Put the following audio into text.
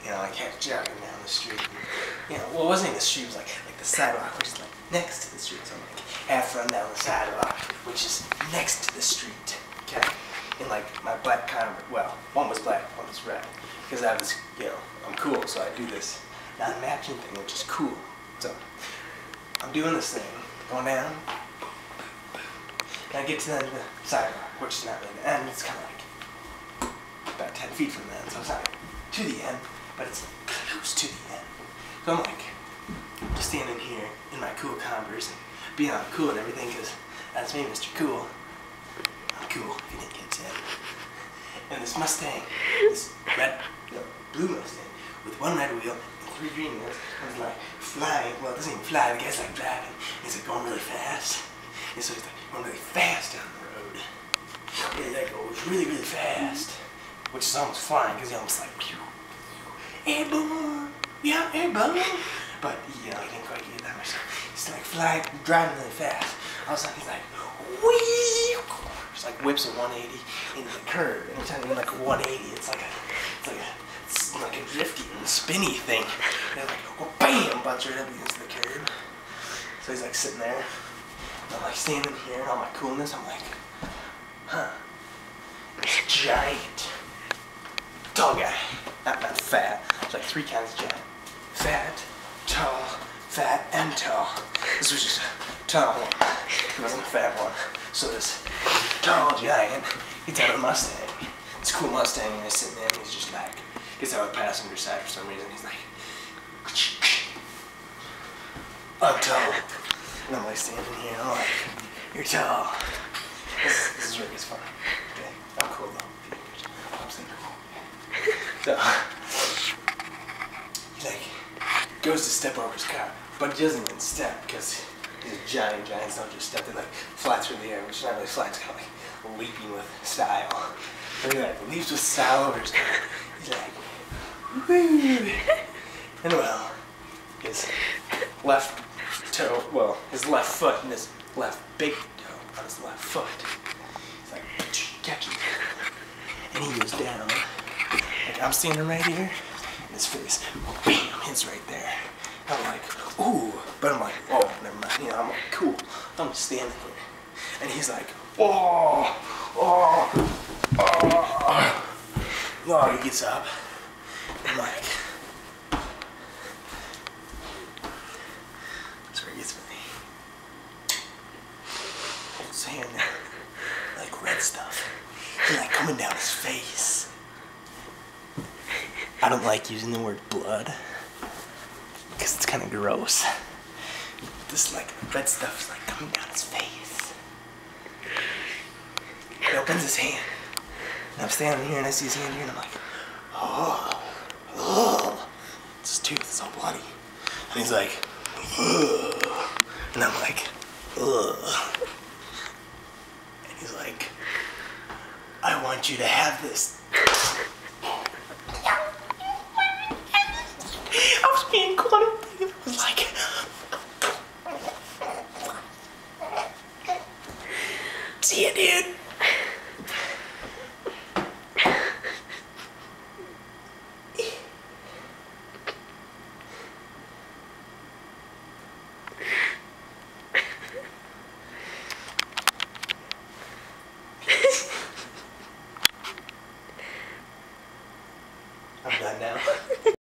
you know, like jogging down the street. And, you know, well, it wasn't even the street, it was like the sidewalk, which is like next to the street. So I'm like half run down the sidewalk, which is next to the street. Okay? In like my black Converse, well, one was black, one was red. Because I was, you know, I'm cool, so I do this non-matching thing, which is cool. So I'm doing this thing, going down, and I get to the end of the sidewalk, which is not really the end, it's kind of like about 10 feet from the end, so it's not like to the end, but it's close to the end. So I'm like, just standing here in my cool Converse and being all cool and everything, because that's me, Mr. Cool. I'm cool, if you didn't get it. And this Mustang, this red, no, blue Mustang, with one red wheel and 3 green wheels, was like flying. Well, it doesn't even fly, the guy's like driving. He's like going really fast. And so he's like going really fast down the road. And he like goes really, really fast, which is almost flying because he almost like, pew, hey, boom, yeah, hey, boom. But, you know, he didn't quite get that much. He's like flying, driving really fast. All of a sudden, he's like, whee! Just like whips a 180 into the curb. Anytime you like a 180, it's like a drifty and spinny thing. And like, well, bam, butts right up against the curb. So he's like sitting there. I'm like standing here in all my coolness. I'm like, huh? This giant, tall guy, not fat. It's like 3 kinds of giant: fat, and tall. This was just a tall one. It wasn't a fat one. So this tall giant, he's out of a Mustang. It's a cool Mustang, and he's sitting there, and he's just like, gets out of the passenger side for some reason. He's like, I'm tall. And I'm like standing here, and I'm like, you're tall. This is where it gets fun. Okay, I'm cool though. I'm saying cool. So, he like goes to step over his car, but he doesn't even step because he's a giant, so don't just step. They like fly through the air, which is not really flying, it's kind of like leaping with style. And he like leaps with style over his car. He's like, woo! And well, his left toe, well, his left foot and his left big toe on his left foot. He's like, catch it. And he goes down. Like I'm standing right here, and his face, bam, hits right there. I'm like, ooh, but I'm like, oh, never mind. You know, I'm like, cool. I'm just standing here. And he's like, oh. No, he gets up. And like, that's where he gets me. Holds his hand there, like red stuff. And like coming down his face. I don't like using the word blood, because it's kind of gross. This like red stuff is like coming down his face. He opens his hand. And I'm standing here and I see his hand here and I'm like, oh. It's his tooth, it's all bloody. And he's like, ugh. And I'm like, ugh. And he's like, I want you to have this. I was being cool. I was like, see ya, dude. I'm done now.